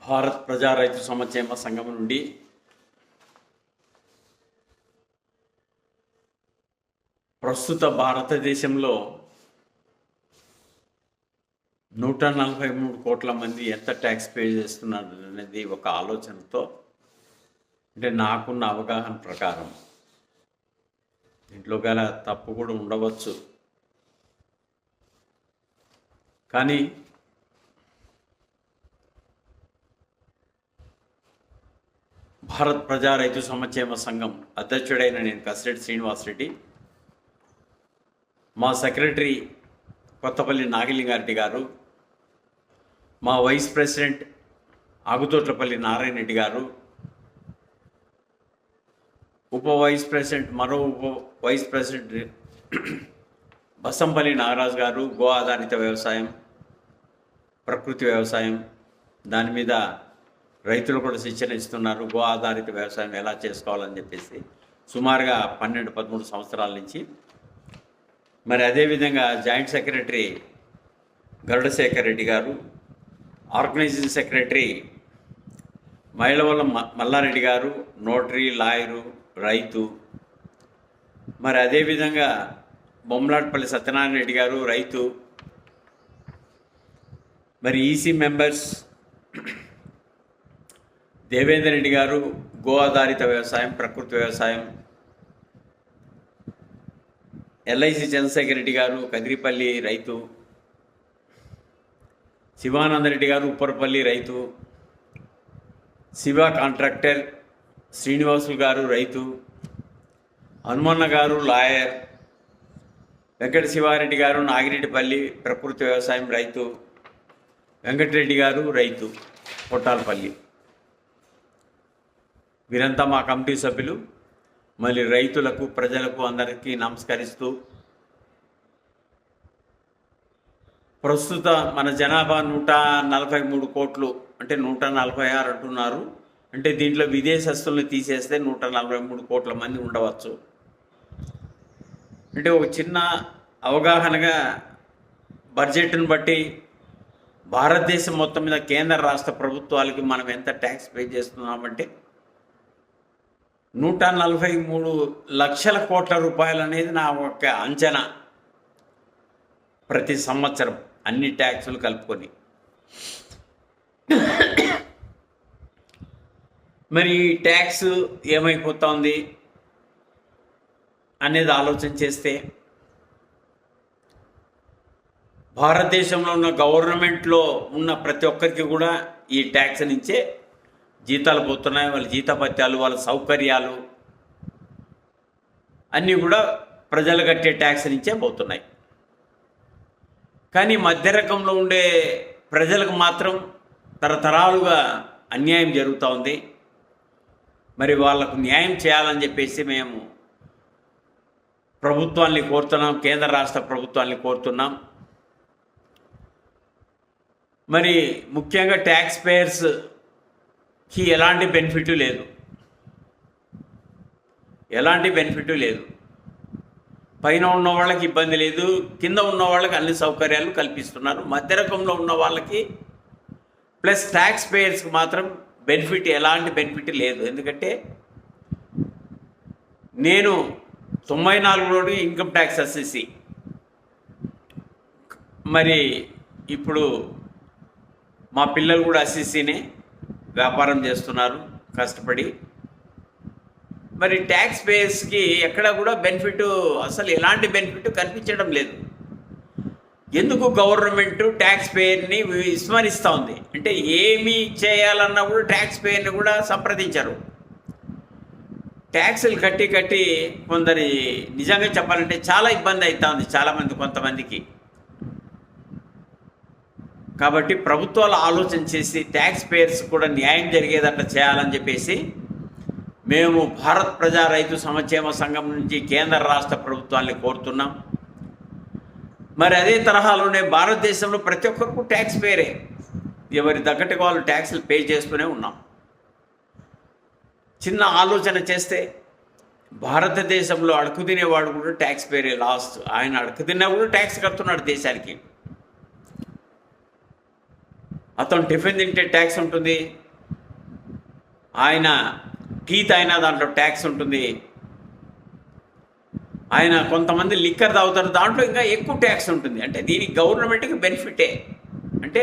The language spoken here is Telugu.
భారత్ ప్రజా రైతు సంక్షేమ సంఘం నుండి ప్రస్తుత భారతదేశంలో 143 కోట్ల మంది ఎంత ట్యాక్స్ పే చేస్తున్నారు అనేది ఒక ఆలోచనతో, అంటే నాకున్న అవగాహన ప్రకారం, దీంట్లో గల తప్పు కూడా ఉండవచ్చు, కానీ భారత్ ప్రజా రైతు సంక్షేమ సంఘం అధ్యక్షుడైన నేను కసిరెడ్డి శ్రీనివాసరెడ్డి, మా సెక్రటరీ కొత్తపల్లి నాగిలింగారెడ్డి గారు, మా వైస్ ప్రెసిడెంట్ ఆగుతోట్లపల్లి నారాయణ రెడ్డి గారు, ఉప vice president vice president Basampalli Nagaraju గారు, గో ఆధారిత వ్యవసాయం, ప్రకృతి వ్యవసాయం, దాని మీద రైతులు కూడా శిక్షణ ఇస్తున్నారు. గో ఆధారిత వ్యవసాయం ఎలా చేసుకోవాలని చెప్పేసి సుమారుగా 12-13 సంవత్సరాల నుంచి. మరి అదేవిధంగా జాయింట్ సెక్రటరీ గరుడశేఖర్ రెడ్డి గారు, ఆర్గనైజింగ్ సెక్రటరీ మైలవల్ల మల్లారెడ్డి గారు, నోటరీ, లాయరు, రైతు. మరి అదేవిధంగా బొమ్మలాట్పల్లి సత్యనారాయణ రెడ్డి గారు, రైతు. మరి ఈసీ మెంబర్స్ దేవేందర్ రెడ్డి గారు, గో ఆధారిత వ్యవసాయం, ప్రకృతి వ్యవసాయం. ఎల్ఐసి చంద్రశేఖర్ రెడ్డి గారు, కదిరిపల్లి, రైతు. శివానందరెడ్డి గారు, ఉప్పరపల్లి, రైతు. శివ కాంట్రాక్టర్ శ్రీనివాసులు గారు, రైతు. హనుమన్న గారు, లాయర్. వెంకట శివారెడ్డి గారు, నాగిరెడ్డిపల్లి, ప్రకృతి వ్యవసాయం, రైతు. వెంకటరెడ్డి గారు, రైతు, పొట్టాలపల్లి. వీరంతా మా కమిటీ సభ్యులు. మళ్ళీ రైతులకు, ప్రజలకు అందరికీ నమస్కరిస్తూ, ప్రస్తుత మన జనాభా 143 కోట్లు, అంటే 146 అంటున్నారు. అంటే దీంట్లో విదేశస్తులను తీసేస్తే 143 కోట్ల మంది ఉండవచ్చు. అంటే ఒక చిన్న అవగాహనగా బడ్జెట్ను బట్టి భారతదేశం మొత్తం మీద కేంద్ర రాష్ట్ర ప్రభుత్వాలకి మనం ఎంత ట్యాక్స్ పే చేస్తున్నామంటే 143 లక్షల కోట్ల రూపాయలు అనేది నా ఒక అంచనా. ప్రతి సంవత్సరం అన్ని ట్యాక్సులు కలుపుకొని. మరి ఈ ట్యాక్స్ ఏమైపోతుంది అనేది ఆలోచన చేస్తే, భారతదేశంలో ఉన్న గవర్నమెంట్లో ఉన్న ప్రతి ఒక్కరికి కూడా ఈ ట్యాక్స్ నుంచే జీతాలు పోతున్నాయి. వాళ్ళ జీతభత్యాలు, వాళ్ళ సౌకర్యాలు అన్నీ కూడా ప్రజలు కట్టే ట్యాక్స్ నుంచే పోతున్నాయి. కానీ మధ్య రకంలో ఉండే ప్రజలకు మాత్రం తరతరాలుగా అన్యాయం జరుగుతూ ఉంది. మరి వాళ్లకు న్యాయం చేయాలని చెప్పేసి మేము ప్రభుత్వాన్ని కోరుతున్నాం, కేంద్ర రాష్ట్ర ప్రభుత్వాన్ని కోరుతున్నాం. మరి ముఖ్యంగా ట్యాక్స్ పేయర్స్కి ఎలాంటి బెనిఫిట్ లేదు, ఎలాంటి బెనిఫిట్ లేదు. పైన ఉన్న వాళ్ళకి ఇబ్బంది లేదు, కింద ఉన్న వాళ్ళకి అన్ని సౌకర్యాలు కల్పిస్తున్నారు. మధ్య రకంలో ఉన్న వాళ్ళకి ప్లస్ ట్యాక్స్ పేయర్స్కి మాత్రం బెనిఫిట్, ఎలాంటి బెనిఫిట్ లేదు. ఎందుకంటే నేను 94లోని ఇన్కమ్ ట్యాక్స్ అసెస్సీ. మరి ఇప్పుడు మా పిల్లలు కూడా అసెస్సీనే, వ్యాపారం చేస్తున్నారు కష్టపడి. మరి ట్యాక్స్ పేయర్స్కి ఎక్కడ కూడా బెనిఫిట్, అసలు ఎలాంటి బెనిఫిట్ కనిపించడం లేదు. ఎందుకు గవర్నమెంట్ ట్యాక్స్ పేయర్ని విస్మరిస్తూ ఉంది అంటే, ఏమి చేయాలన్నా కూడా ట్యాక్స్ పేయర్ని కూడా సంప్రదించరు. ట్యాక్సులు కట్టి కొందరి నిజంగా చెప్పాలంటే చాలా ఇబ్బంది అవుతూ ఉంది కొంతమందికి. కాబట్టి ప్రభుత్వాలు ఆలోచన చేసి ట్యాక్స్ పేయర్స్ కూడా న్యాయం జరిగేదట్లా చేయాలని చెప్పేసి మేము భారత్ ప్రజా రైతు సంక్షేమ సంఘం నుంచి కేంద్ర రాష్ట్ర ప్రభుత్వాన్ని కోరుతున్నాం. మరి అదే తరహాలోనే భారతదేశంలో ప్రతి ఒక్కరికి ట్యాక్స్ పేరే, ఎవరి తగ్గట్టుగా వాళ్ళు ట్యాక్సులు పే చేస్తూనే ఉన్నాం. చిన్న ఆలోచన చేస్తే భారతదేశంలో అడుగు తినేవాడు కూడా ట్యాక్స్ పేరే లాస్ట్. ఆయన అడుగు తిన్నా కూడా ట్యాక్స్ కడుతున్నాడు దేశానికి. అతను టిఫిన్ తింటే ట్యాక్స్ ఉంటుంది, ఆయన టీ తాగినా దాంట్లో ట్యాక్స్ ఉంటుంది, ఆయన కొంతమంది లిక్కర్ తాగుతారు దాంట్లో ఇంకా ఎక్కువ ట్యాక్స్ ఉంటుంది. అంటే దీనికి గవర్నమెంట్కి బెనిఫిటే. అంటే